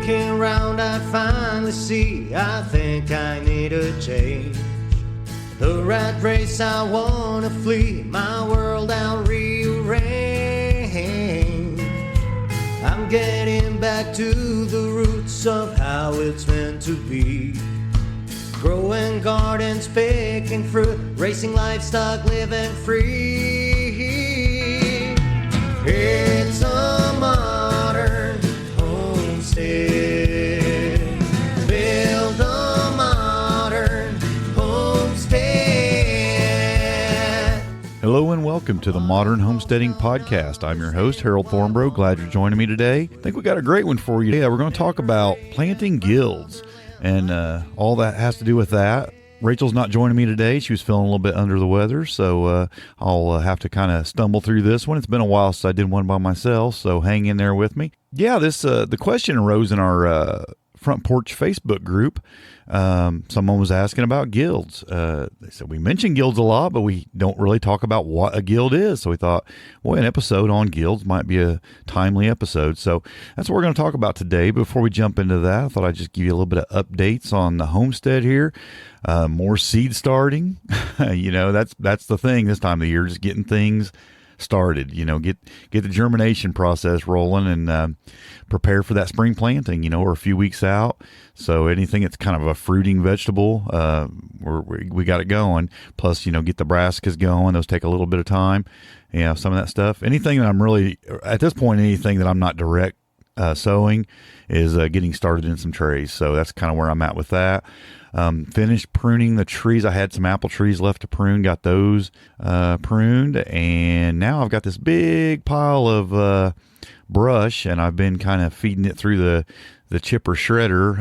Looking around, I finally see I think I need a change. The rat race, I wanna flee, my world I'll rearrange. I'm getting back to the roots of how it's meant to be. Growing gardens, picking fruit, racing livestock, living free. It's a modern homestead. Build a modern homestead. Hello and welcome to the Modern Homesteading Podcast. I'm your host, Harold Thornborough. Glad you're joining me today. I think we got a great one for you today. We're going to talk about planting guilds and all that has to do with that. Rachel's not joining me today. She was feeling a little bit under the weather, so I'll have to kind of stumble through this one. It's been a while since I did one by myself, so hang in there with me. Yeah, the question arose in our Front Porch Facebook group. Someone was asking about guilds. They said we mention guilds a lot, but we don't really talk about what a guild is. So we thought, boy, an episode on guilds might be a timely episode. So that's what we're going to talk about today. Before we jump into that, I thought I'd just give you a little bit of updates on the homestead here. More seed starting. That's the thing this time of the year, just getting things started, get the germination process rolling and prepare for that spring planting. We're a few weeks out, so anything that's kind of a fruiting vegetable, we got it going. Plus, get the brassicas going. Those take a little bit of time. Some of that stuff. Anything that I'm really, at this point, anything that I'm not direct sowing is getting started in some trays. So that's kind of where I'm at with that. Finished pruning the trees. I had some apple trees left to prune, got those pruned, and now I've got this big pile of brush, and I've been kind of feeding it through the chipper shredder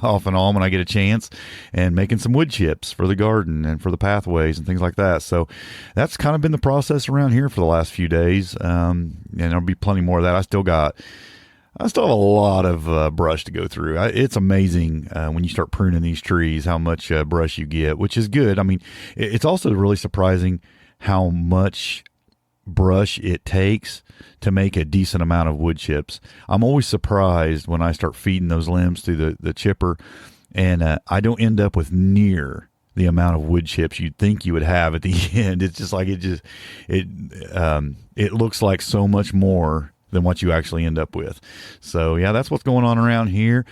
off and on when I get a chance, and making some wood chips for the garden and for the pathways and things like that. So that's kind of been the process around here for the last few days, and there'll be plenty more of that. I still have a lot of brush to go through. It's amazing when you start pruning these trees how much brush you get, which is good. I mean, it's also really surprising how much brush it takes to make a decent amount of wood chips. I'm always surprised when I start feeding those limbs through the chipper, and I don't end up with near the amount of wood chips you'd think you would have at the end. It's just like it looks like so much more than what you actually end up with. So yeah, that's what's going on around here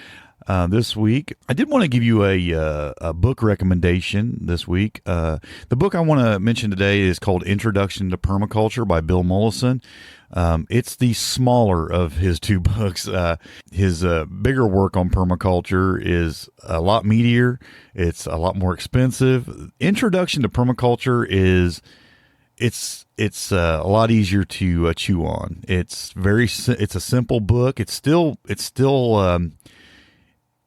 this week. I did want to give you a book recommendation this week. The book I want to mention today is called Introduction to Permaculture by Bill Mollison. It's the smaller of his two books. His bigger work on permaculture is a lot meatier. It's a lot more expensive. Introduction to Permaculture is It's a lot easier to chew on. It's a simple book. It's still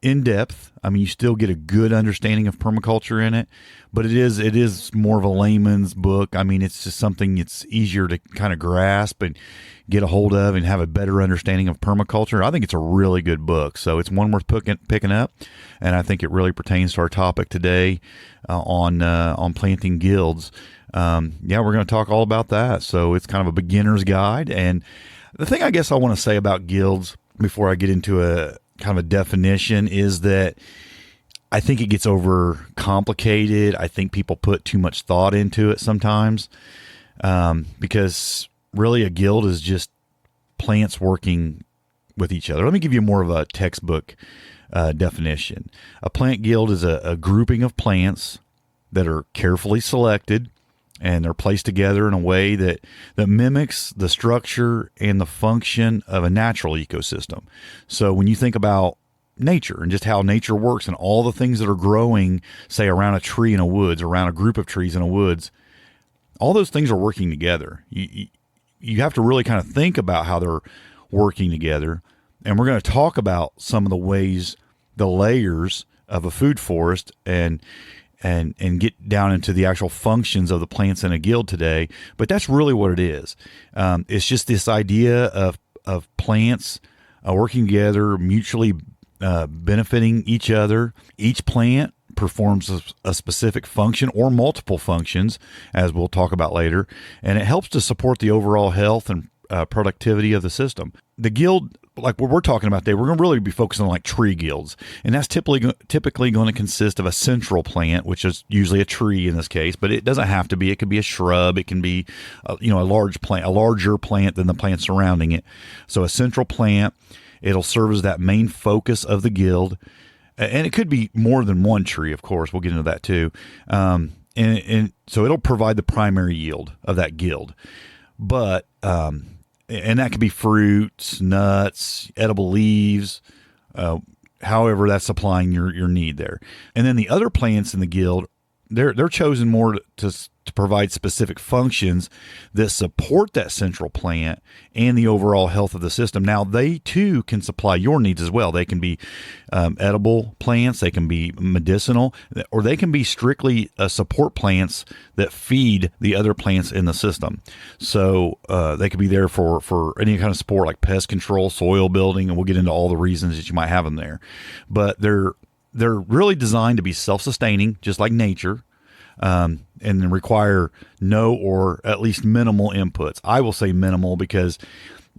in depth. I mean, you still get a good understanding of permaculture in it, but it is more of a layman's book. I mean, it's just something it's easier to kind of grasp and get a hold of and have a better understanding of permaculture. I think it's a really good book, so it's one worth picking up, and I think it really pertains to our topic today on planting guilds. We're going to talk all about that. So it's kind of a beginner's guide. And the thing I guess I want to say about guilds before I get into a kind of a definition is that I think it gets over complicated. I think people put too much thought into it sometimes, because really a guild is just plants working with each other. Let me give you more of a textbook definition. A plant guild is a grouping of plants that are carefully selected, and they're placed together in a way that mimics the structure and the function of a natural ecosystem. So when you think about nature and just how nature works and all the things that are growing, say, around a tree in a woods, around a group of trees in a woods, all those things are working together. You have to really kind of think about how they're working together. And we're going to talk about some of the ways, the layers of a food forest, and get down into the actual functions of the plants in a guild today. But that's really what it is. It's just this idea of plants working together, mutually benefiting each other. Each plant performs a specific function or multiple functions, as we'll talk about later, and it helps to support the overall health and productivity of the system. The guild like what we're talking about today, we're going to really be focusing on like tree guilds, and that's typically going to consist of a central plant, which is usually a tree in this case, but it doesn't have to be. It could be a shrub. It can be, a larger plant than the plant surrounding it. So a central plant, it'll serve as that main focus of the guild, and it could be more than one tree. Of course, we'll get into that too. And so it'll provide the primary yield of that guild, but and that could be fruits, nuts, edible leaves, however that's supplying your need there. And then the other plants in the guild, they're chosen more to provide specific functions that support that central plant and the overall health of the system. Now, they too can supply your needs as well. They can be edible plants, they can be medicinal, or they can be strictly support plants that feed the other plants in the system. So they could be there for any kind of support like pest control, soil building, and we'll get into all the reasons that you might have them there. But they're really designed to be self-sustaining, just like nature. And require no or at least minimal inputs. I will say minimal because,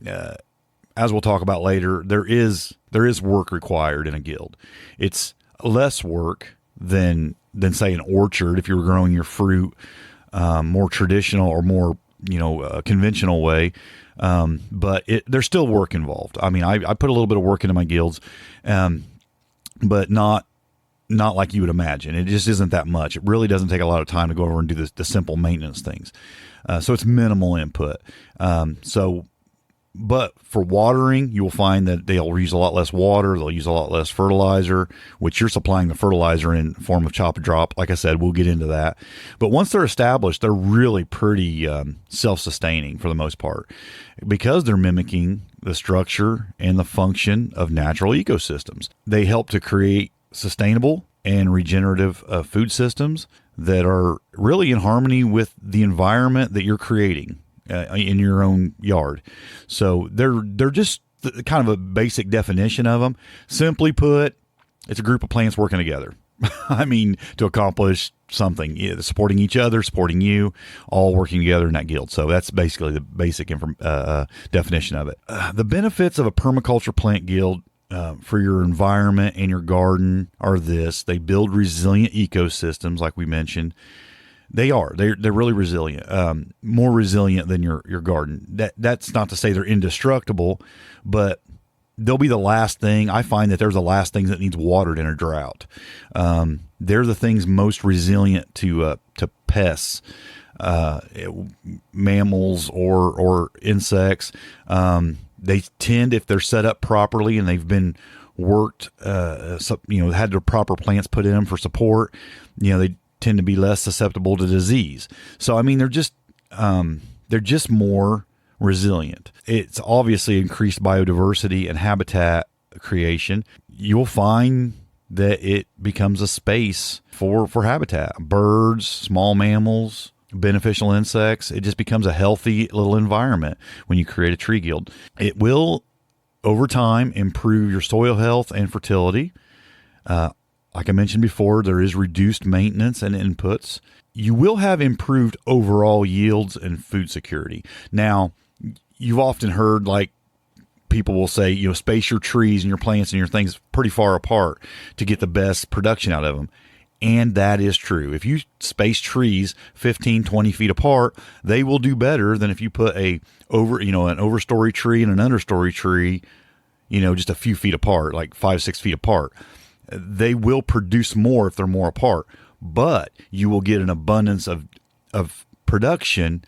as we'll talk about later, there is work required in a guild. It's less work than say an orchard if you were growing your fruit more traditional or more conventional way. But there's still work involved. I mean, I put a little bit of work into my guilds, but not like you would imagine. It just isn't that much. It really doesn't take a lot of time to go over and do the simple maintenance things. So it's minimal input. But for watering, you will find that they'll use a lot less water. They'll use a lot less fertilizer, which you're supplying the fertilizer in form of chop and drop. Like I said, we'll get into that. But once they're established, they're really pretty self-sustaining for the most part because they're mimicking the structure and the function of natural ecosystems. They help to create sustainable and regenerative food systems that are really in harmony with the environment that you're creating in your own yard. So they're just kind of a basic definition of them. Simply put, it's a group of plants working together. I mean, to accomplish something, supporting each other, supporting you, all working together in that guild. So that's basically the basic definition of it. The benefits of a permaculture plant guild for your environment and your garden are this: they build resilient ecosystems, like we mentioned. They're really resilient, more resilient than your garden. That's not to say they're indestructible, but they'll be the last thing. I find that there's the last things that needs watered in a drought. They're the things most resilient to pests, mammals or insects. They tend, if they're set up properly and they've been worked, had their proper plants put in them for support, they tend to be less susceptible to disease. So, I mean, they're just more resilient. It's obviously increased biodiversity and habitat creation. You'll find that it becomes a space for habitat, birds, small mammals, beneficial insects. It just becomes a healthy little environment when you create a tree guild. It will, over time, improve your soil health and fertility. Like I mentioned before, there is reduced maintenance and inputs. You will have improved overall yields and food security. Now, you've often heard, like, people will say, space your trees and your plants and your things pretty far apart to get the best production out of them. And that is true. If you space trees 15, 20 feet apart, they will do better than if you put an overstory tree and an understory tree, just a few feet apart, like 5-6 feet apart. They will produce more if they're more apart, but you will get an abundance of production,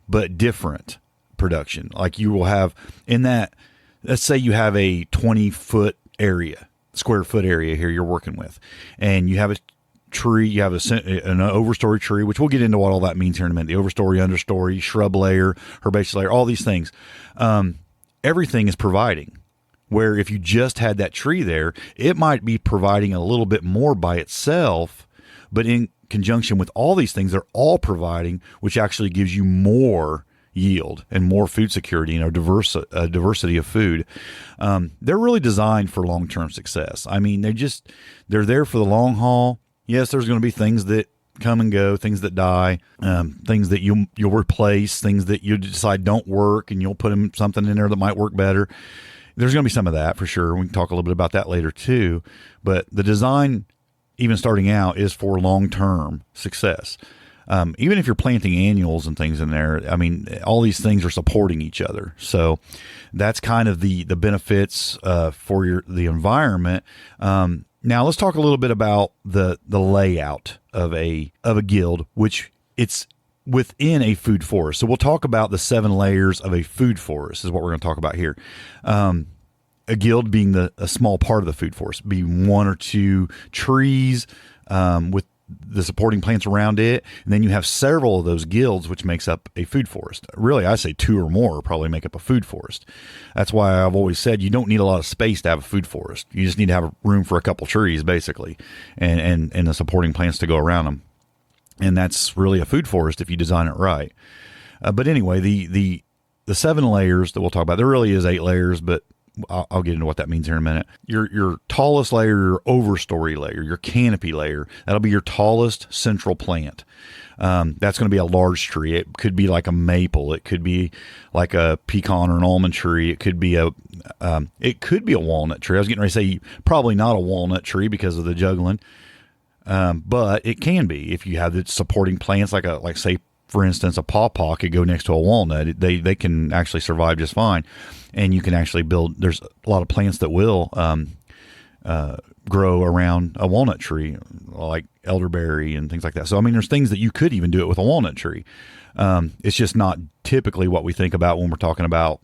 but different production. Like you will have in that, let's say you have a 20-foot area, square foot area here you're working with, and you have a tree, you have an overstory tree, which we'll get into what all that means here in a minute. The overstory, understory, shrub layer, herbaceous layer, all these things. Everything is providing. Where if you just had that tree there, it might be providing a little bit more by itself, but in conjunction with all these things, they're all providing, which actually gives you more yield and more food security, diversity of food. They're really designed for long-term success. I mean, they're there for the long haul. Yes, there's going to be things that come and go, things that die, things that you'll replace, things that you decide don't work, and you'll put something in there that might work better. there's going to be some of that for sure. We can talk a little bit about that later too. But the design, even starting out, is for long-term success. Even if you're planting annuals and things in there, I mean, all these things are supporting each other. So that's kind of the benefits for the environment. Now let's talk a little bit about the layout of a guild, which it's within a food forest. So we'll talk about the 7 layers of a food forest is what we're going to talk about here. A guild being a small part of the food forest, be 1 or 2 trees with the supporting plants around it, and then you have several of those guilds, which makes up a food forest. Really, I say 2 or more probably make up a food forest. That's why I've always said you don't need a lot of space to have a food forest. You just need to have room for a couple trees, basically, and the supporting plants to go around them. And that's really a food forest if you design it right. But anyway, the 7 layers that we'll talk about, there really is 8 layers, but I'll get into what that means here in a minute. Your tallest layer, your overstory layer, your canopy layer, that'll be your tallest central plant. That's going to be a large tree. It could be like a maple. It could be like a pecan or an almond tree. It could be a walnut tree. I was getting ready to say probably not a walnut tree because of the juggling. But it can be if you have the supporting plants, like say, for instance, a pawpaw could go next to a walnut. They can actually survive just fine. And you can actually there's a lot of plants that will grow around a walnut tree, like elderberry and things like that. So, I mean, there's things that you could even do it with a walnut tree. It's just not typically what we think about when we're talking about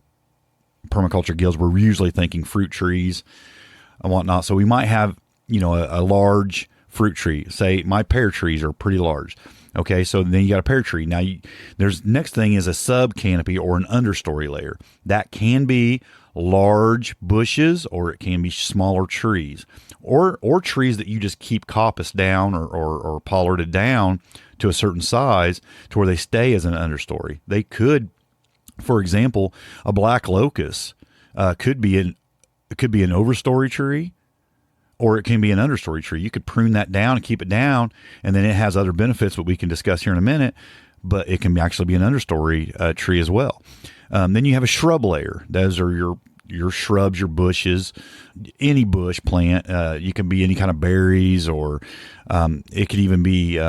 permaculture guilds. We're usually thinking fruit trees and whatnot. So we might have, a large fruit tree. Say my pear trees are pretty large. Okay, so then you got a pear tree. Now, there's next thing is a sub canopy or an understory layer. That can be large bushes, or it can be smaller trees, or trees that you just keep coppiced down or pollarded down to a certain size to where they stay as an understory. They could, for example, a black locust could be an overstory tree, or it can be an understory tree. You could prune that down and keep it down, and then it has other benefits that we can discuss here in a minute, but it can actually be an understory tree as well. Then you have a shrub layer. Those are your shrubs, your bushes, any bush plant. You can be any kind of berries, or it could even be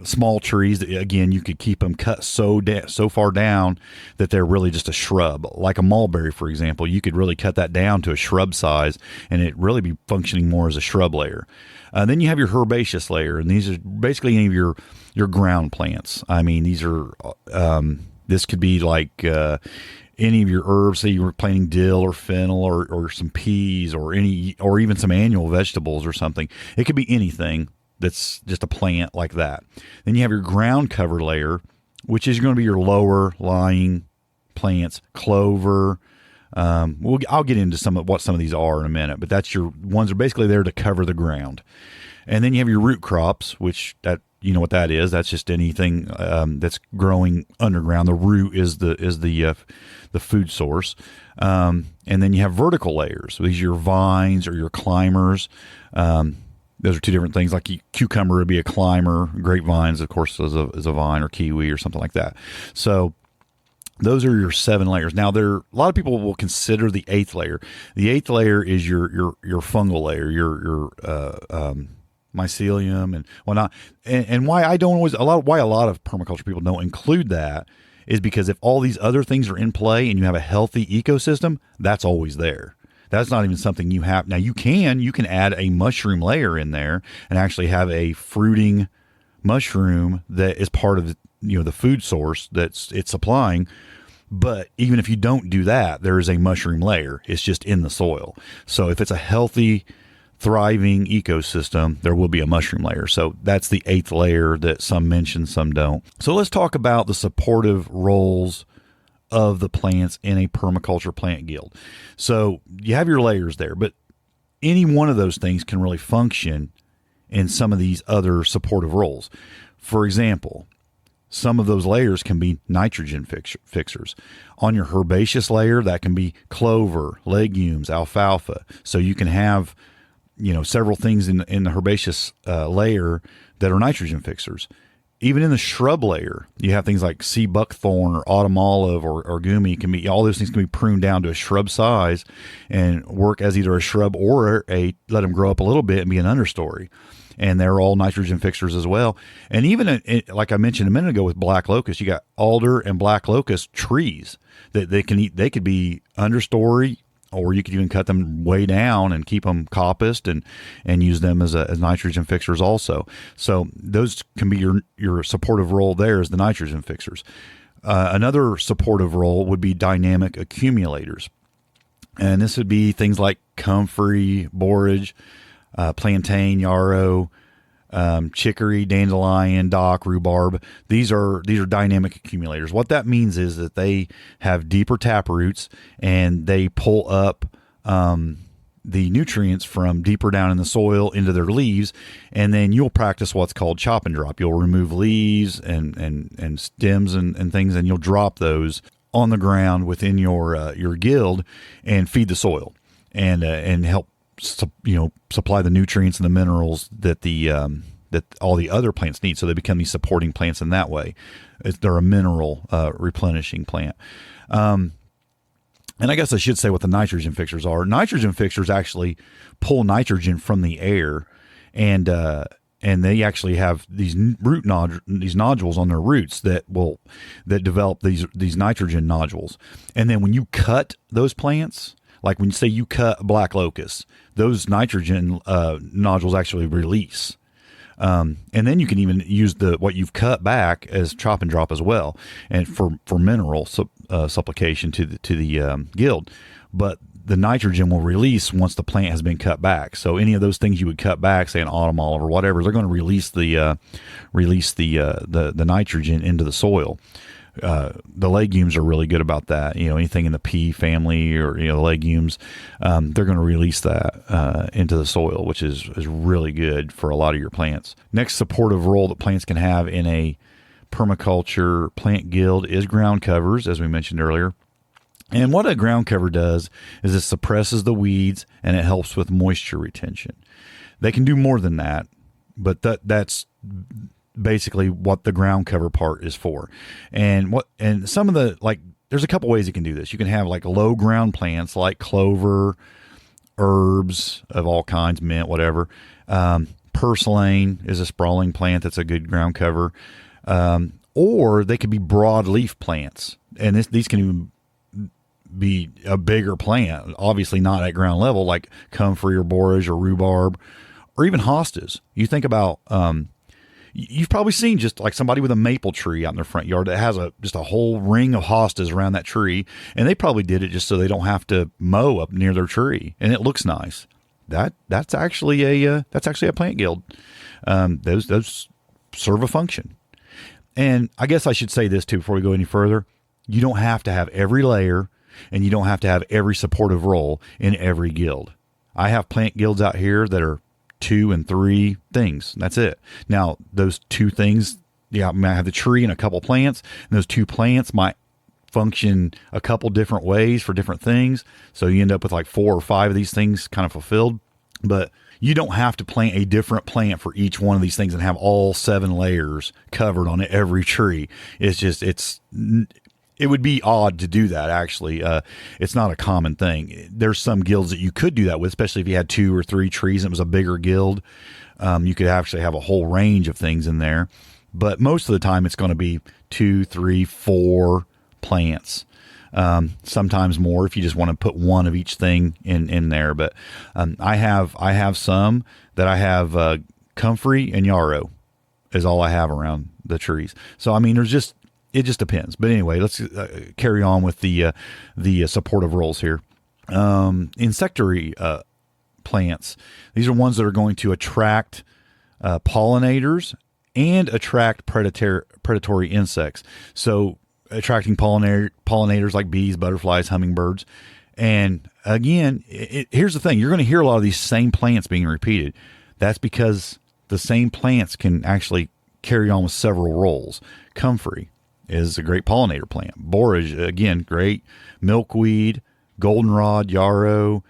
small trees that, again, you could keep them cut so far down that they're really just a shrub. Like a mulberry, for example, you could really cut that down to a shrub size and it really be functioning more as a shrub layer. Then you have your herbaceous layer, and these are basically any of your ground plants. I mean, these are this could be like any of your herbs. Say you were planting dill or fennel or some peas or even some annual vegetables or something. It could be anything that's just a plant like that. Then you have your ground cover layer, which is going to be your lower lying plants, clover. I'll get into what some of these are in a minute, but that's your ones are basically there to cover the ground. And then you have your root crops, which you know what that is. That's just anything that's growing underground. The root is the food source. And then you have vertical layers. So these are your vines or your climbers. Those are 2 different things. Like cucumber would be a climber. Grapevines, of course, is a vine, or kiwi or something like that. So those are your 7 layers. Now, a lot of people will consider the 8th layer. The 8th layer is your fungal layer, your mycelium and whatnot. And why a lot of permaculture people don't include that is because if all these other things are in play and you have a healthy ecosystem, that's always there. That's not even something you have. Now, you can add a mushroom layer in there and actually have a fruiting mushroom that is part of the food source it's supplying. But even if you don't do that, there is a mushroom layer. It's just in the soil. So if it's a healthy, thriving ecosystem, there will be a mushroom layer. So that's the 8th layer that some mention, some don't. So let's talk about the supportive roles of the plants in a permaculture plant guild. So you have your layers there, but any one of those things can really function in some of these other supportive roles. For example, some of those layers can be nitrogen fixers. On your herbaceous layer, that can be clover, legumes, alfalfa. So you can have several things in the herbaceous layer that are nitrogen fixers. Even in the shrub layer, you have things like sea buckthorn or autumn olive or gumi. All those things can be pruned down to a shrub size and work as either a shrub or let them grow up a little bit and be an understory. And they're all nitrogen fixers as well. And even like I mentioned a minute ago with black locust, you got alder and black locust trees that they can eat. They could be understory, or you could even cut them way down and keep them coppiced and use them as nitrogen fixers also. So those can be your supportive role there as the nitrogen fixers. Another supportive role would be dynamic accumulators. And this would be things like comfrey, borage, plantain, yarrow, chicory, dandelion, dock, rhubarb. These are dynamic accumulators. What that means is that they have deeper tap roots and they pull up the nutrients from deeper down in the soil into their leaves, and then you'll practice what's called chop and drop. You'll remove leaves and stems and things, and you'll drop those on the ground within your guild and feed the soil and help supply the nutrients and the minerals that that all the other plants need, so they become these supporting plants in that way. They're a mineral replenishing plant. And I guess I should say what the nitrogen fixers are. Nitrogen fixers actually pull nitrogen from the air, and they actually have these these nodules on their roots that develop these nitrogen nodules. And then when you cut those plants, like when you say you cut black locust, those nitrogen nodules actually release. And then you can even use what you've cut back as chop and drop as well, and for mineral supplication to the guild. But the nitrogen will release once the plant has been cut back. So any of those things you would cut back, say an autumn olive or whatever, they're going to release the nitrogen into the soil. The legumes are really good about that. Anything in the pea family or legumes, they're going to release that into the soil, which is really good for a lot of your plants. Next supportive role that plants can have in a permaculture plant guild is ground covers, as we mentioned earlier. And what a ground cover does is it suppresses the weeds and it helps with moisture retention. They can do more than that, but that's basically what the ground cover part is for. And some of there's a couple ways you can do this. You can have like low ground plants like clover, herbs of all kinds, mint, whatever. Purslane is a sprawling plant that's a good ground cover. Or they could be broadleaf plants. And these can even be a bigger plant, obviously not at ground level, like comfrey or borage or rhubarb, or even hostas. You think about, you've probably seen just like somebody with a maple tree out in their front yard that has just a whole ring of hostas around that tree, and they probably did it just so they don't have to mow up near their tree, and it looks nice. That's actually a plant guild. Those serve a function. And I guess I should say this too before we go any further. You don't have to have every layer, and you don't have to have every supportive role in every guild. I have plant guilds out here that are 2 and 3 things. That's it. Now, those 2 things, I might have the tree and a couple plants, and those 2 plants might function a couple different ways for different things. So you end up with like 4 or 5 of these things kind of fulfilled. But you don't have to plant a different plant for each one of these things and have all 7 layers covered on every tree. It would be odd to do that, actually. It's not a common thing. There's some guilds that you could do that with, especially if you had 2 or 3 trees and it was a bigger guild. You could actually have a whole range of things in there. But most of the time, it's going to be 2, 3, 4 plants. Sometimes more if you just want to put one of each thing in there. But I have some that I have comfrey and yarrow is all I have around the trees. So, I mean, it just depends. But anyway, let's carry on with the supportive roles here. Insectary plants. These are ones that are going to attract pollinators and attract predatory insects. So attracting pollinators like bees, butterflies, hummingbirds. And again, here's the thing. You're going to hear a lot of these same plants being repeated. That's because the same plants can actually carry on with several roles. Comfrey is a great pollinator plant. Borage, again, great. Milkweed, goldenrod, yarrow,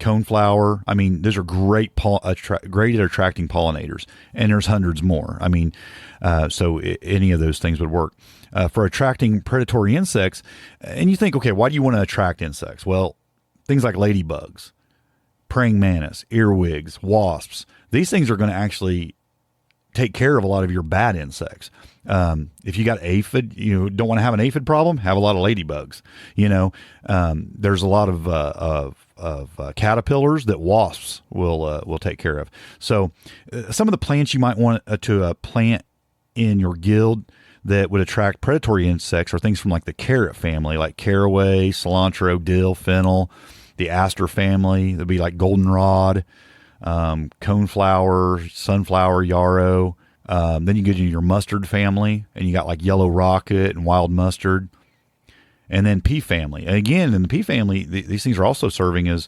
coneflower. I mean, those are great great at attracting pollinators, and there's hundreds more. I mean, so any of those things would work for attracting predatory insects. And you think, okay, why do you want to attract insects? Well, things like ladybugs, praying mantis, earwigs, wasps. These things are going to actually take care of a lot of your bad insects. If you got aphid, you don't want to have an aphid problem, have a lot of ladybugs. There's a lot of caterpillars that wasps will take care of. So some of the plants you might want to plant in your guild that would attract predatory insects are things from like the carrot family, like caraway, cilantro, dill, fennel, the aster family. That'd be like goldenrod, coneflower, sunflower, yarrow. Then you get into your mustard family, and you got like yellow rocket and wild mustard. And then pea family. And again, in the pea family, these things are also serving as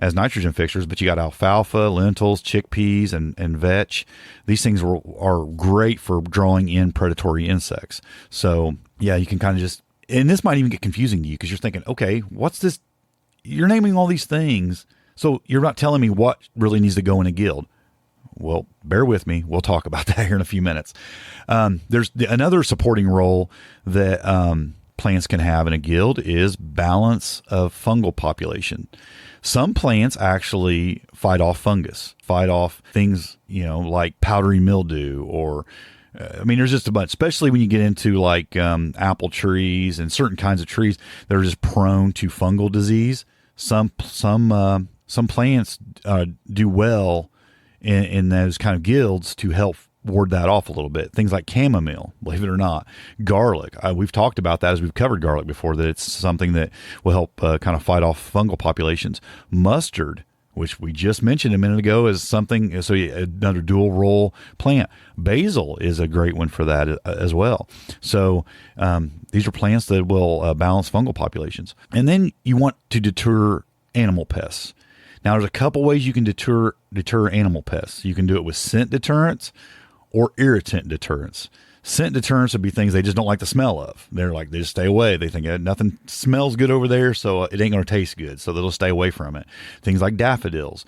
nitrogen fixers, but you got alfalfa, lentils, chickpeas, and vetch. These things are great for drawing in predatory insects. So yeah, you can kind of just, and this might even get confusing to you because you're thinking, okay, what's this? You're naming all these things, so you're not telling me what really needs to go in a guild. Well, bear with me. We'll talk about that here in a few minutes. There's another supporting role that plants can have in a guild is balance of fungal population. Some plants actually fight off fungus, fight off things, like powdery mildew or there's just a bunch, especially when you get into like apple trees and certain kinds of trees that are just prone to fungal disease. Some plants do well in those kind of guilds to help ward that off a little bit. Things like chamomile, believe it or not, garlic. We've talked about that as we've covered garlic before, that it's something that will help kind of fight off fungal populations. Mustard, which we just mentioned a minute ago, is something, so another dual role plant. Basil is a great one for that as well. So these are plants that will balance fungal populations. And then you want to deter animal pests. Now, there's a couple ways you can deter animal pests. You can do it with scent deterrents or irritant deterrents. Scent deterrents would be things they just don't like the smell of. They just stay away. They think nothing smells good over there, so it ain't going to taste good, so they'll stay away from it. Things like daffodils,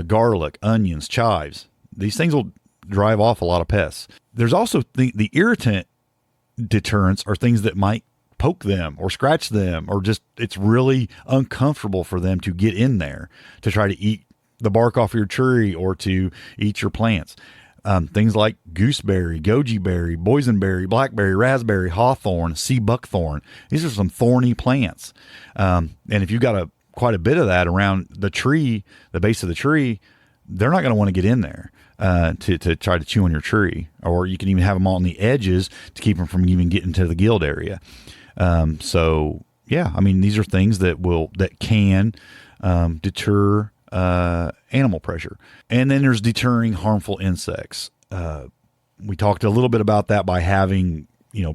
garlic, onions, chives. These things will drive off a lot of pests. There's also the irritant deterrents are things that might poke them or scratch them, or just it's really uncomfortable for them to get in there to try to eat the bark off your tree or to eat your plants. Things like gooseberry, goji berry, boysenberry, blackberry, raspberry, hawthorn, sea buckthorn. These are some thorny plants. And if you've got quite a bit of that around the tree, the base of the tree, they're not going to want to get in there to try to chew on your tree. Or you can even have them on the edges to keep them from even getting to the guild area. So yeah, these are things that can deter animal pressure. And then there's deterring harmful insects. We talked a little bit about that by having,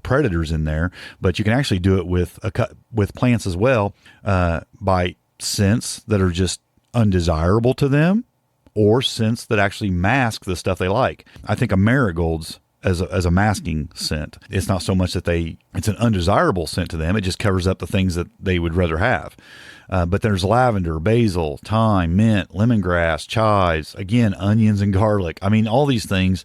predators in there, but you can actually do it with plants as well, by scents that are just undesirable to them, or scents that actually mask the stuff they like. I think of marigolds as a masking scent. It's not so much that it's an undesirable scent to them. It just covers up the things that they would rather have. But there's lavender, basil, thyme, mint, lemongrass, chives, again, onions and garlic. All these things,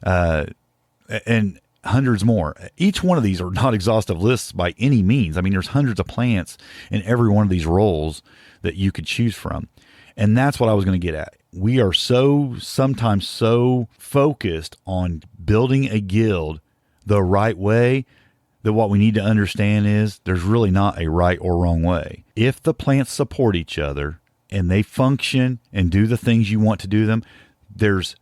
and hundreds more. Each one of these are not exhaustive lists by any means. There's hundreds of plants in every one of these roles that you could choose from. And that's what I was going to get at. We are sometimes so focused on building a guild the right way that what we need to understand is there's really not a right or wrong way. If the plants support each other and they function and do the things you want to do them, there's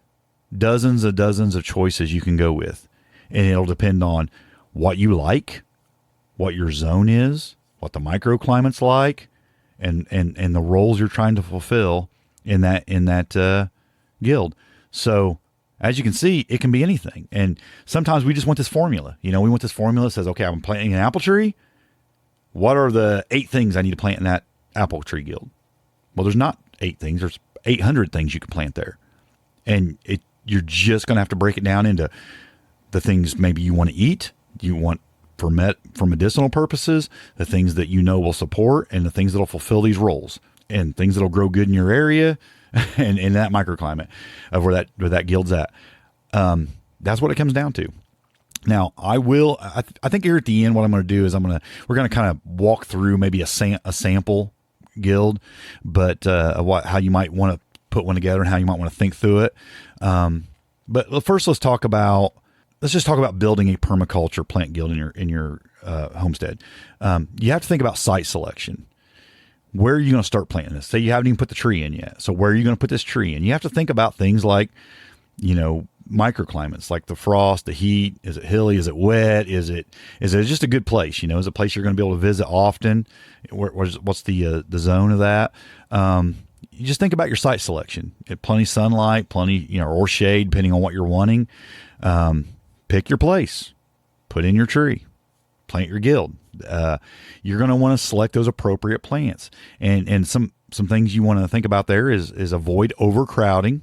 dozens of choices you can go with. And it'll depend on what you like, what your zone is, what the microclimate's like, and the roles you're trying to fulfill in that guild. So as you can see, it can be anything. And sometimes we just want this formula. We want this formula that says, okay, I'm planting an apple tree. What are the 8 things I need to plant in that apple tree guild? Well, there's not 8 things. There's 800 things you can plant there. And you're just going to have to break it down into the things maybe you want to eat, you want for medicinal purposes, the things that will support, and the things that will fulfill these roles. and things that'll grow good in your area and in that microclimate of where that guild's at. That's what it comes down to. Now, I think here at the end, what I'm going to do is we're going to kind of walk through maybe a sample guild, but how you might want to put one together and how you might want to think through it. But first, let's just talk about building a permaculture plant guild in your homestead. You have to think about site selection. Where are you going to start planting this? Say you haven't even put the tree in yet. So where are you going to put this tree in? You have to think about things like, microclimates, like the frost, the heat. Is it hilly? Is it wet? Is it just a good place? Is it a place you're going to be able to visit often? What's the zone of that? You just think about your site selection. Plenty sunlight, plenty, or shade, depending on what you're wanting. Pick your place, put in your tree, plant your guild. You're going to want to select those appropriate plants, and some things you want to think about there is avoid overcrowding.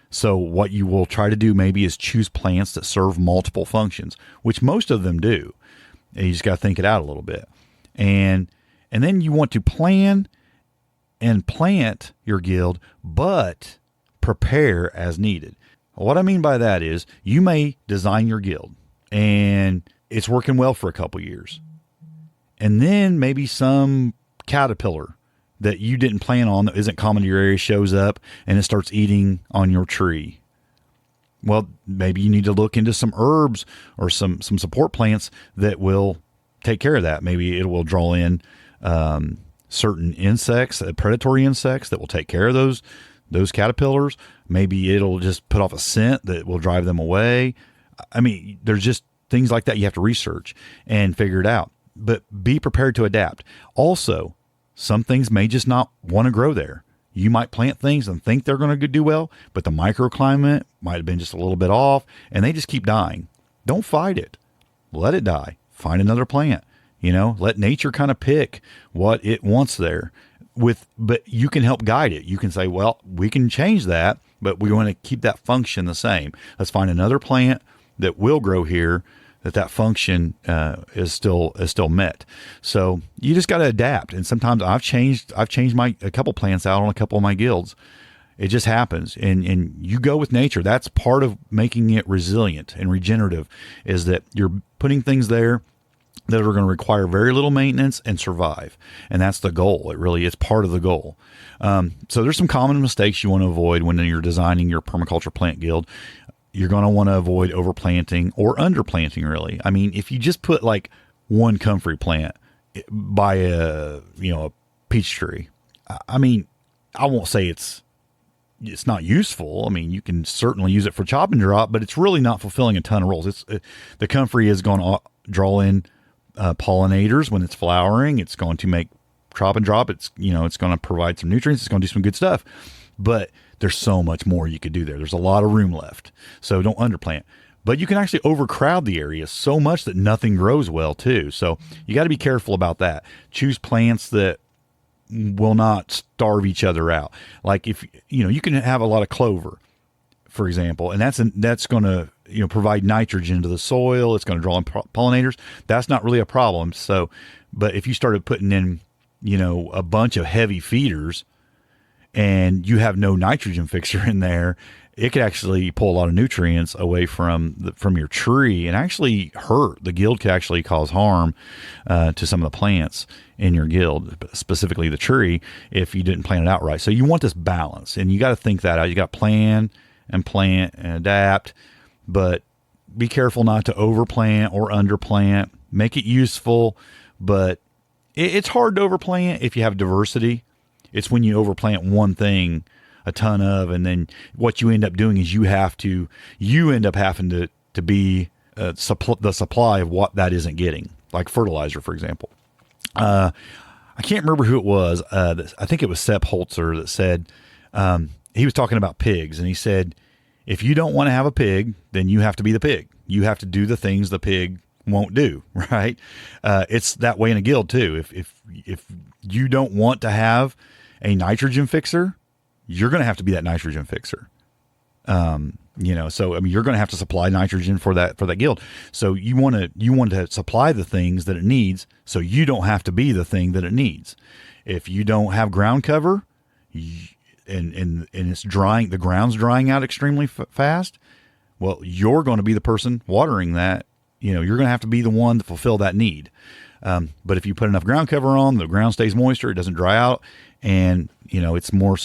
So what you will try to do maybe is choose plants that serve multiple functions, which most of them do. And you just got to think it out a little bit. And then you want to plan and plant your guild, but prepare as needed. What I mean by that is you may design your guild and it's working well for a couple years. And then maybe some caterpillar that you didn't plan on, that isn't common to your area, shows up and it starts eating on your tree. Well, maybe you need to look into some herbs or some support plants that will take care of that. Maybe it will draw in certain insects, predatory insects that will take care of those caterpillars. Maybe it'll just put off a scent that will drive them away. I mean, there's just things like that you have to research and figure it out. But be prepared to adapt. Also, some things may just not want to grow there. You might plant things and think they're going to do well, but the microclimate might have been just a little bit off and they just keep dying. Don't fight it. Let it die. Find another plant. Let nature kind of pick what it wants there. But you can help guide it. You can say, well, we can change that, but we want to keep that function the same. Let's find another plant that will grow here, that function is still met. So you just got to adapt. And sometimes I've changed a couple plants out on a couple of my guilds. It just happens. And you go with nature. That's part of making it resilient and regenerative, is that you're putting things there that are going to require very little maintenance and survive. And that's the goal. It really is part of the goal. So there's some common mistakes you want to avoid when you're designing your permaculture plant guild. You're going to want to avoid overplanting or underplanting, really. I mean, if you just put like one comfrey plant by a peach tree, I mean, I won't say it's not useful. I mean, you can certainly use it for chop and drop, but it's really not fulfilling a ton of roles. The comfrey is going to draw in pollinators when it's flowering. It's going to make chop and drop. It's going to provide some nutrients. It's going to do some good stuff, but there's so much more you could do there. There's a lot of room left. So don't underplant. But you can actually overcrowd the area so much that nothing grows well too. So you got to be careful about that. Choose plants that will not starve each other out. Like if, you can have a lot of clover, for example, and that's going to, provide nitrogen to the soil. It's going to draw in pollinators. That's not really a problem. So, but if you started putting in, a bunch of heavy feeders, and you have no nitrogen fixer in there, it could actually pull a lot of nutrients away from your tree and actually hurt. The guild could actually cause harm to some of the plants in your guild, specifically the tree, if you didn't plan it out right. So you want this balance, and you got to think that out. You got to plan and plant and adapt, but be careful not to overplant or underplant. Make it useful, but it's hard to overplant if you have diversity. It's when you overplant one thing a ton of, and then what you end up doing is you end up having to be the supply of what that isn't getting, like fertilizer, for example. I can't remember who it was. I think it was Sepp Holzer that said, he was talking about pigs, and he said, if you don't want to have a pig, then you have to be the pig. You have to do the things the pig won't do, right? It's that way in a guild too. If you don't want to have a nitrogen fixer, you're going to have to be that nitrogen fixer. So I mean, you're going to have to supply nitrogen for that guild. So you want to supply the things that it needs, so you don't have to be the thing that it needs. If you don't have ground cover, and it's drying, the ground's drying out extremely fast. Well, you're going to be the person watering that. You're going to have to be the one to fulfill that need. But if you put enough ground cover on, the ground stays moisture, it doesn't dry out, and it's more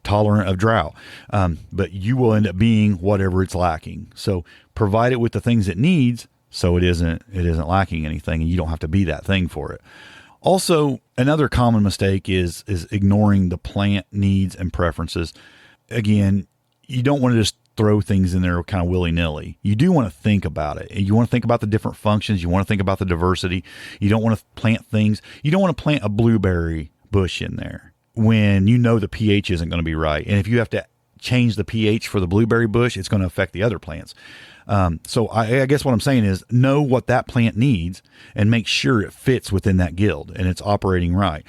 tolerant of drought. But you will end up being whatever it's lacking. So provide it with the things it needs, so it isn't lacking anything, and you don't have to be that thing for it. Also, another common mistake is ignoring the plant needs and preferences. Again, you don't want to just throw things in there kind of willy-nilly. You do want to think about it. You want to think about the different functions. You want to think about the diversity. You don't want to plant things. You don't want to plant a blueberry bush in there when the pH isn't going to be right. And if you have to change the pH for the blueberry bush, it's going to affect the other plants. So I guess what I'm saying is know what that plant needs and make sure it fits within that guild and it's operating right.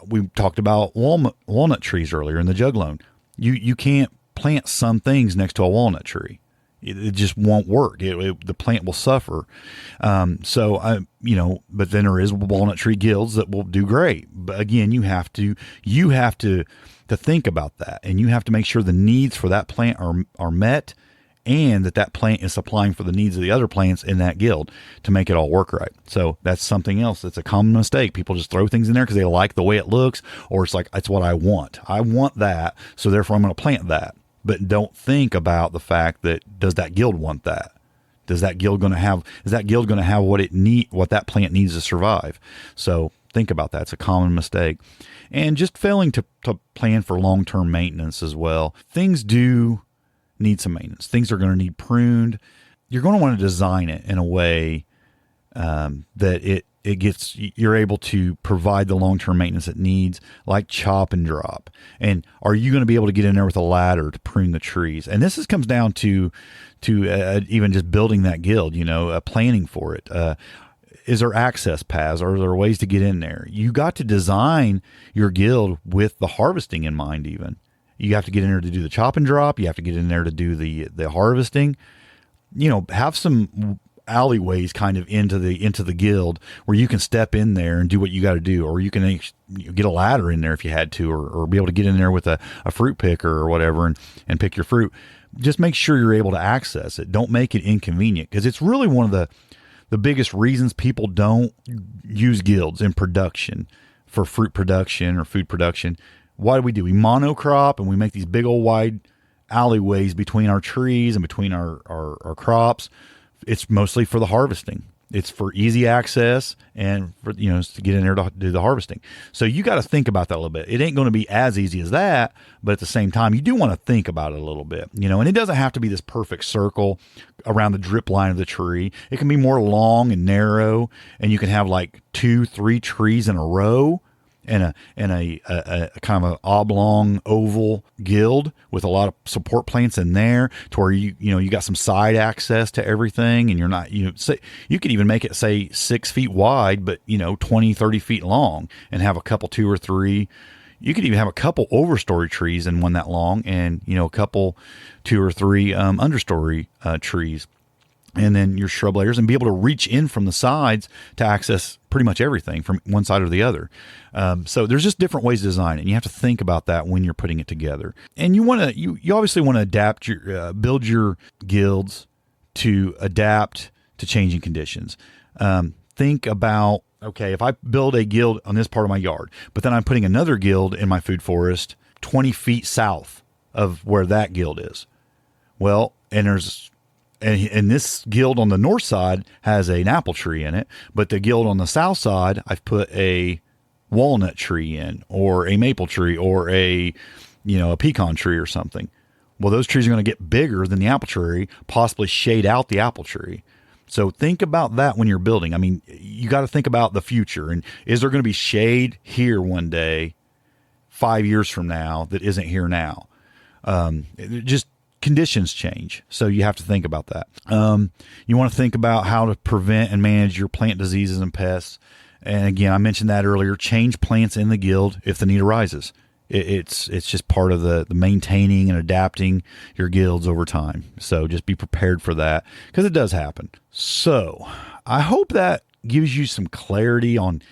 We talked about walnut trees earlier in the jug loan. You can't plant some things next to a walnut tree. It just won't work. The plant will suffer. But then there is walnut tree guilds that will do great. But again, you have to think about that, and you have to make sure the needs for that plant are met, and that plant is supplying for the needs of the other plants in that guild to make it all work right. So that's something else that's a common mistake. People just throw things in there because they like the way it looks, or it's like, it's what I want. I want that, so therefore I'm going to plant that. But don't think about the fact that, does that guild want that? Is that guild going to have what that plant needs to survive? So think about that. It's a common mistake. And just failing to plan for long-term maintenance as well. Things do need some maintenance. Things are going to need pruned. You're going to want to design it in a way that you're able to provide the long-term maintenance it needs, like chop and drop. And are you going to be able to get in there with a ladder to prune the trees? And this comes down to even just building that guild, planning for it. Is there access paths? Are there ways to get in there? You got to design your guild with the harvesting in mind. Even you have to get in there to do the chop and drop. You have to get in there to do the harvesting. Have some alleyways kind of into the guild where you can step in there and do what you got to do, or you can get a ladder in there if you had to, or be able to get in there with a fruit picker or whatever and pick your fruit. Just make sure you're able to access it. Don't make it inconvenient, because it's really one of the biggest reasons people don't use guilds in production for fruit production or food production. What do? We monocrop, and we make these big old wide alleyways between our trees and between our crops. It's mostly for the harvesting. It's for easy access and for, to get in there to do the harvesting. So you got to think about that a little bit. It ain't going to be as easy as that, but at the same time, you do want to think about it a little bit, and it doesn't have to be this perfect circle around the drip line of the tree. It can be more long and narrow, and you can have like 2-3 trees in a row, and a kind of an oblong oval guild with a lot of support plants in there, to where you got some side access to everything, and you're not, say you could even make it, say, 6 feet wide, but 20-30 feet long, and have a couple 2 or 3. You could even have a couple overstory trees in one that long, and a couple 2 or 3 understory trees. And then your shrub layers, and be able to reach in from the sides to access pretty much everything from one side or the other. So there's just different ways to design it, and you have to think about that when you're putting it together. And you obviously want to adapt build your guilds to adapt to changing conditions. Think about, okay, if I build a guild on this part of my yard, but then I'm putting another guild in my food forest 20 feet south of where that guild is. Well, and this guild on the north side has an apple tree in it, but the guild on the south side, I've put a walnut tree in, or a maple tree, or a pecan tree or something. Well, those trees are going to get bigger than the apple tree, possibly shade out the apple tree. So think about that when you're building. I mean, you got to think about the future, and is there going to be shade here one day, 5 years from now, that isn't here now? Conditions change, so you have to think about that. You want to think about how to prevent and manage your plant diseases and pests. And again, I mentioned that earlier. Change plants in the guild if the need arises. It's just part of the maintaining and adapting your guilds over time. So just be prepared for that, because it does happen. So I hope that gives you some clarity on,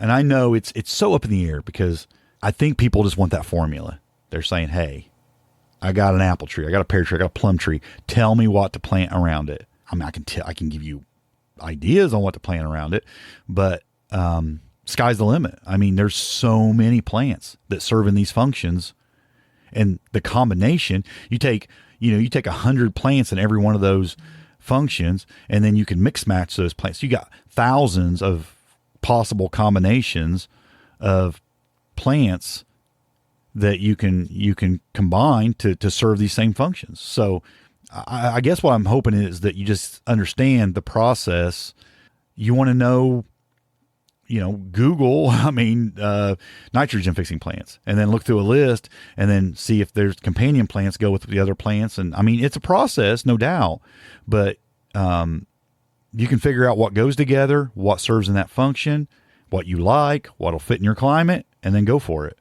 and I know it's so up in the air, because I think people just want that formula. They're saying, hey, I got an apple tree, I got a pear tree, I got a plum tree. Tell me what to plant around it. I mean, I can give you ideas on what to plant around it, but sky's the limit. I mean, there's so many plants that serve in these functions, and the combination, you take 100 plants in every one of those functions, and then you can mix match those plants. You got thousands of possible combinations of plants that you can combine to serve these same functions. So I guess what I'm hoping is that you just understand the process. You want to know, Google, nitrogen fixing plants, and then look through a list and then see if there's companion plants go with the other plants. And I mean, it's a process, no doubt, but you can figure out what goes together, what serves in that function, what you like, what'll fit in your climate, and then go for it.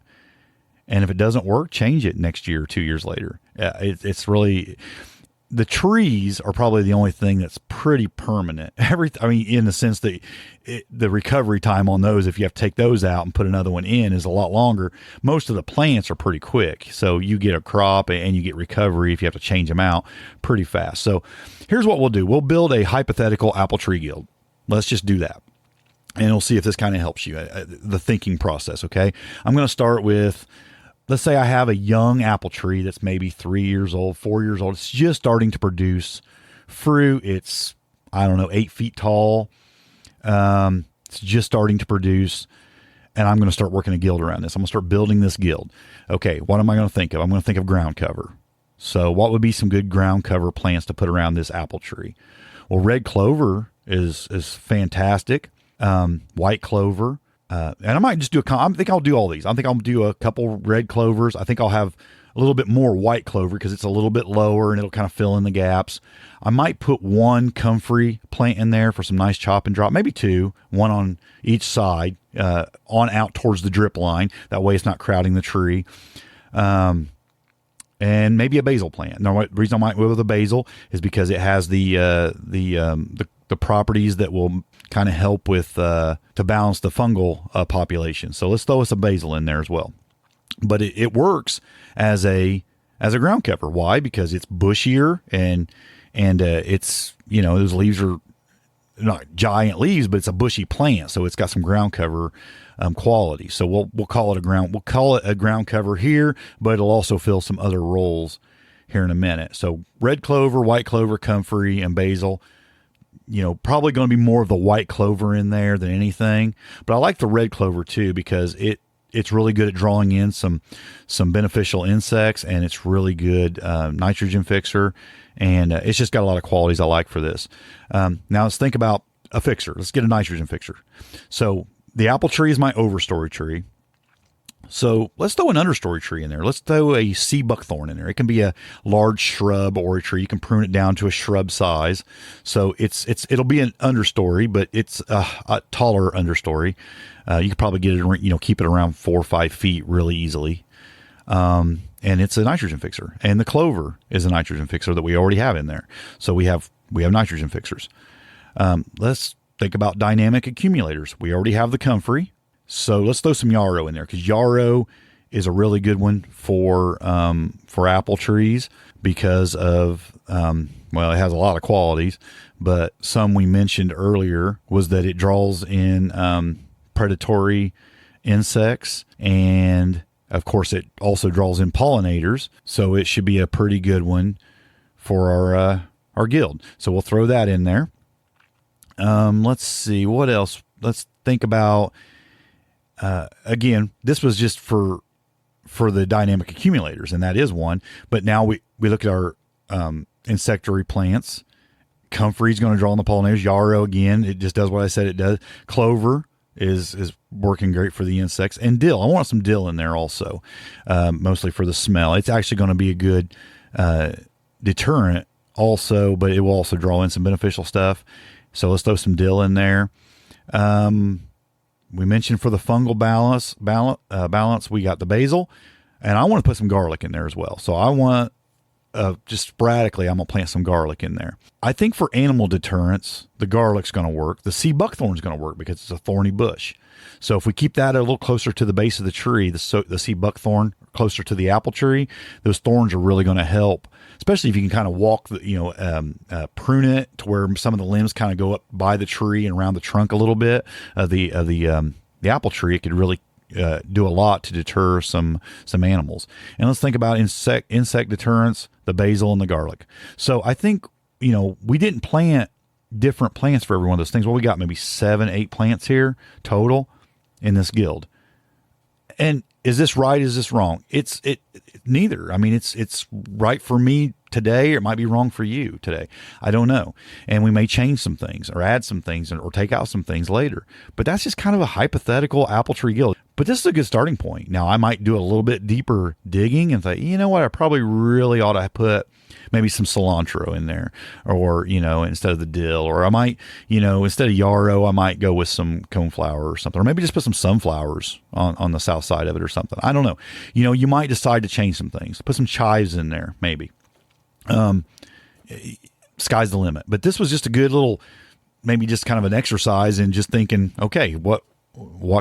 And if it doesn't work, change it next year, 2 years later. It's really, the trees are probably the only thing that's pretty permanent. In the sense that the recovery time on those, if you have to take those out and put another one in, is a lot longer. Most of the plants are pretty quick. So you get a crop and you get recovery if you have to change them out pretty fast. So here's what we'll do. We'll build a hypothetical apple tree guild. Let's just do that. And we'll see if this kind of helps you, the thinking process, okay? I'm going to start with, let's say I have a young apple tree that's maybe 3 years old, 4 years old. It's just starting to produce fruit. It's, 8 feet tall. It's just starting to produce, and I'm going to start working a guild around this. I'm going to start building this guild. Okay, what am I going to think of? I'm going to think of ground cover. So what would be some good ground cover plants to put around this apple tree? Well, red clover is fantastic. White clover. And I might just I think I'll do all these. I think I'll do a couple red clovers. I think I'll have a little bit more white clover because it's a little bit lower and it'll kind of fill in the gaps. I might put one comfrey plant in there for some nice chop and drop, maybe two, one on each side, on out towards the drip line. That way it's not crowding the tree. And maybe a basil plant. Now, the reason I might go with a basil is because it has the properties that will kind of help with to balance the fungal population. So let's throw us a basil in there as well. But it works as a ground cover. Why? Because it's bushier and it's, those leaves are not giant leaves, but it's a bushy plant, so it's got some ground cover quality. So we'll call it a ground cover here, but it'll also fill some other roles here in a minute. So red clover, white clover, comfrey, and basil. Probably going to be more of the white clover in there than anything, but I like the red clover too because it's really good at drawing in some beneficial insects, and it's really good nitrogen fixer, and it's just got a lot of qualities I like for this. Now let's think about a fixer. Let's get a nitrogen fixer. So the apple tree is my overstory tree. So let's throw an understory tree in there. Let's throw a sea buckthorn in there. It can be a large shrub or a tree. You can prune it down to a shrub size. So it'll be an understory, but it's a taller understory. You could probably get it, keep it around 4 or 5 feet really easily. And it's a nitrogen fixer. And the clover is a nitrogen fixer that we already have in there. So we have nitrogen fixers. Let's think about dynamic accumulators. We already have the comfrey. So let's throw some yarrow in there because yarrow is a really good one for apple trees because of, it has a lot of qualities, but some we mentioned earlier was that it draws in predatory insects, and of course it also draws in pollinators. So it should be a pretty good one for our guild. So we'll throw that in there. Let's see what else. Let's think about. Again, this was just for the dynamic accumulators, and that is one. But now we look at our insectary plants. Comfrey's going to draw on the pollinators. Yarrow, again, it just does what I said it does. Clover is working great for the insects. And dill. I want some dill in there also, mostly for the smell. It's actually going to be a good deterrent also, but it will also draw in some beneficial stuff. So let's throw some dill in there. we mentioned for the fungal balance, we got the basil, and I want to put some garlic in there as well. So I want just sporadically, I'm going to plant some garlic in there. I think for animal deterrence, the garlic's going to work. The sea buckthorn's going to work because it's a thorny bush. So if we keep that a little closer to the base of the tree, the sea buckthorn closer to the apple tree, those thorns are really going to help, especially if you can kind of walk prune it to where some of the limbs kind of go up by the tree and around the trunk a little bit of the apple tree. It could really do a lot to deter some animals. And let's think about insect deterrence, the basil and the garlic. So I think, we didn't plant different plants for every one of those things. Well, we got maybe 7-8 plants here total in this guild. And is this right? Is this wrong? It's neither. I mean, it's right for me today, or it might be wrong for you today. I don't know. And we may change some things or add some things or take out some things later. But that's just kind of a hypothetical apple tree guild. But this is a good starting point. Now, I might do a little bit deeper digging and think, you know what, I probably really ought to put maybe some cilantro in there, or, instead of the dill, or I might, instead of yarrow, I might go with some coneflower or something, or maybe just put some sunflowers on the south side of it or something. I don't know. You might decide to change some things, put some chives in there, maybe. Sky's the limit. But this was just a good little, maybe just kind of an exercise in just thinking, okay, what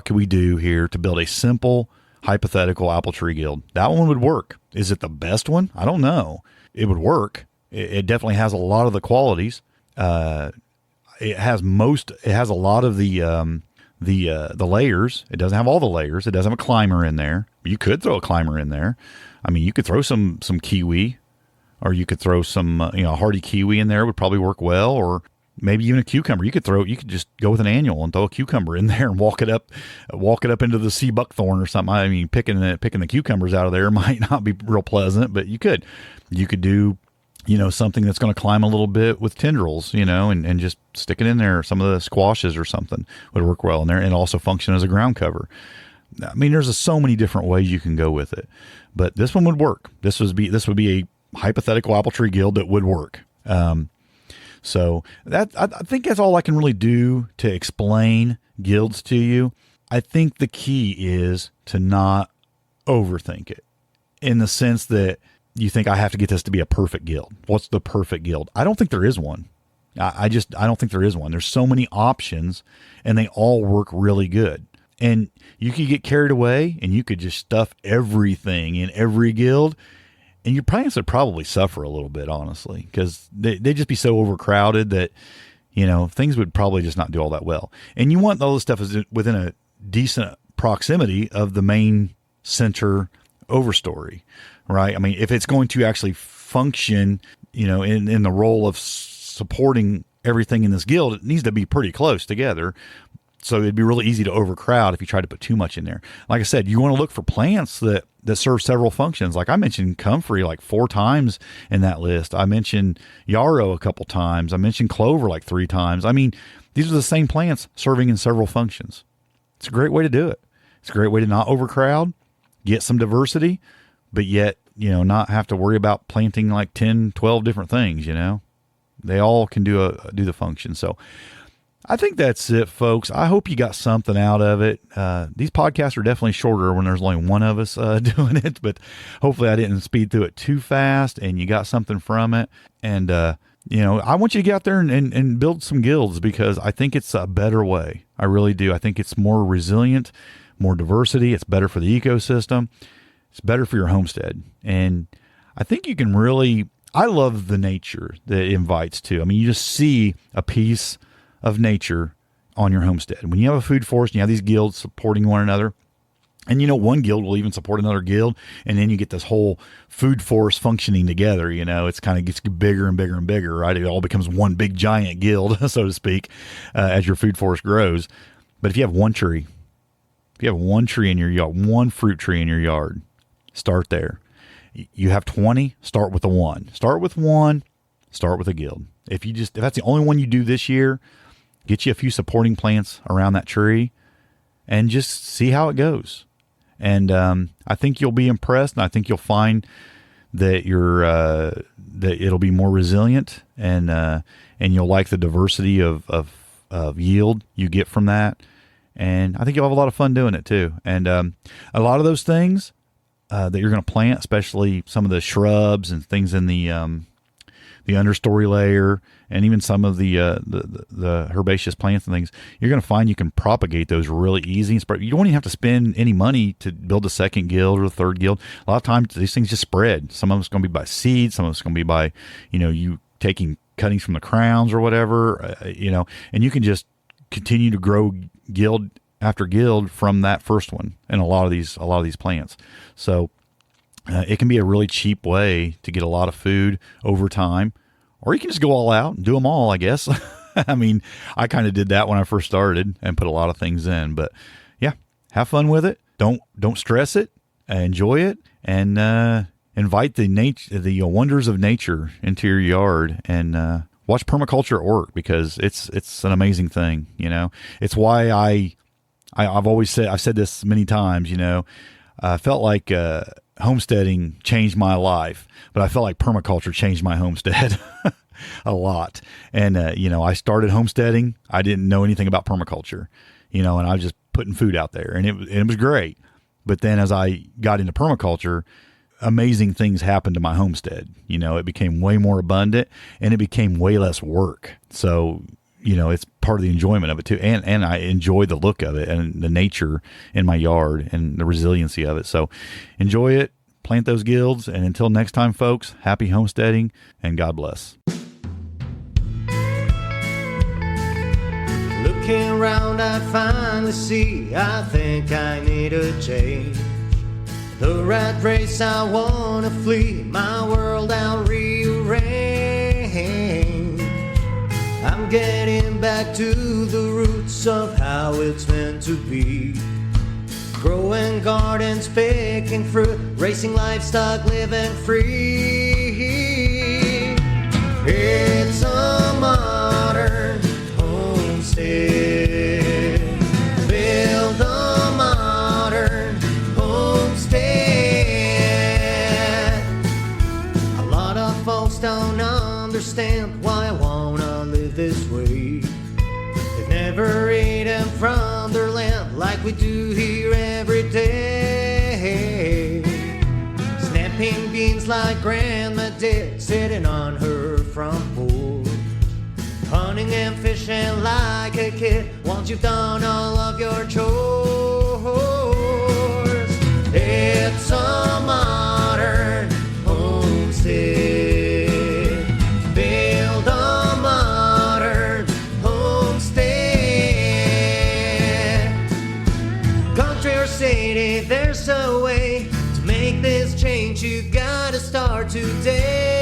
could we do here to build a simple hypothetical apple tree guild? That one would work. Is it the best one? I don't know. It would work. It definitely has a lot of the qualities. It has a lot of the layers. It doesn't have all the layers. It doesn't have a climber in there. You could throw a climber in there. I mean, you could throw some kiwi, or you could throw some, hardy kiwi in there would probably work well, or maybe even a cucumber. You could just go with an annual and throw a cucumber in there and walk it up into the sea buckthorn or something. I mean, picking the cucumbers out of there might not be real pleasant, but you could do, something that's going to climb a little bit with tendrils, and just stick it in there. Some of the squashes or something would work well in there and also function as a ground cover. I mean, there's so many different ways you can go with it, but this one would work. This would be a hypothetical apple tree guild that would work. So that, I think that's all I can really do to explain guilds to you. I think the key is to not overthink it, in the sense that you think I have to get this to be a perfect guild. What's the perfect guild? I don't think there is one. I don't think there is one. There's so many options and they all work really good. And you could get carried away and you could just stuff everything in every guild, and your plants would probably suffer a little bit, honestly, because they'd just be so overcrowded that, things would probably just not do all that well. And you want all this stuff within a decent proximity of the main center overstory, right? I mean, if it's going to actually function, in the role of supporting everything in this guild, it needs to be pretty close together. So it'd be really easy to overcrowd if you try to put too much in there. Like I said, you want to look for plants that serve several functions. Like I mentioned comfrey like 4 times in that list. I mentioned yarrow a couple times. I mentioned clover like 3 times. I mean, these are the same plants serving in several functions. It's a great way to do it. It's a great way to not overcrowd, get some diversity, but yet, not have to worry about planting like 10, 12 different things, They all can do the function. So I think that's it, folks. I hope you got something out of it. These podcasts are definitely shorter when there's only one of us doing it, but hopefully I didn't speed through it too fast and you got something from it. And, I want you to get out there and build some guilds, because I think it's a better way. I really do. I think it's more resilient, more diversity. It's better for the ecosystem. It's better for your homestead. And I think you can really, I love the nature that it invites to. I mean, you just see a piece of nature on your homestead. When you have a food forest and you have these guilds supporting one another, and one guild will even support another guild, and then you get this whole food forest functioning together. It's kind of gets bigger and bigger and bigger, right? It all becomes one big giant guild, so to speak, as your food forest grows. But if you have one tree, in your yard, one fruit tree in your yard, start there. You have 20, start with a 1. Start with one, start with a guild. If that's the only one you do this year, get you a few supporting plants around that tree and just see how it goes. And I think you'll be impressed, and I think you'll find that that it'll be more resilient, and you'll like the diversity of yield you get from that. And I think you'll have a lot of fun doing it too. And a lot of those things that you're going to plant, especially some of the shrubs and things in the understory layer, and even some of the herbaceous plants and things, you're going to find you can propagate those really easy. You don't even have to spend any money to build a second guild or a third guild. A lot of times these things just spread. Some of it's going to be by seed. Some of it's going to be by, you taking cuttings from the crowns or whatever, and you can just continue to grow guild after guild from that first one in a lot of these plants. So it can be a really cheap way to get a lot of food over time, or you can just go all out and do them all, I guess. I mean, I kind of did that when I first started and put a lot of things in, but yeah, have fun with it. Don't stress it. Enjoy it, and invite the wonders of nature into your yard, and watch permaculture at work, because it's an amazing thing. It's why I've always said, I've said this many times, I felt like homesteading changed my life, but I felt like permaculture changed my homestead a lot. And, I started homesteading. I didn't know anything about permaculture, and I was just putting food out there, and it was great. But then as I got into permaculture, amazing things happened to my homestead. It became way more abundant, and it became way less work. So, it's part of the enjoyment of it too. And I enjoy the look of it and the nature in my yard and the resiliency of it. So enjoy it, plant those guilds. And until next time, folks, happy homesteading, and God bless. Looking around, I finally see I think I need a change. The rat race, I wanna flee. My world, I'll rearrange. I'm getting back to the roots of how it's meant to be. Growing gardens, picking fruit, racing livestock, living free. It's a modern homestead. Build a modern homestead. A lot of folks don't understand why I wanna live this way. They've never eaten from their land like we do here every day. Snapping beans like Grandma did, sitting on her front porch. Hunting and fishing like a kid once you've done all of your chores. It's a modern homestead. Build a modern homestead. Country or city, there's a way to make this change. You gotta start today.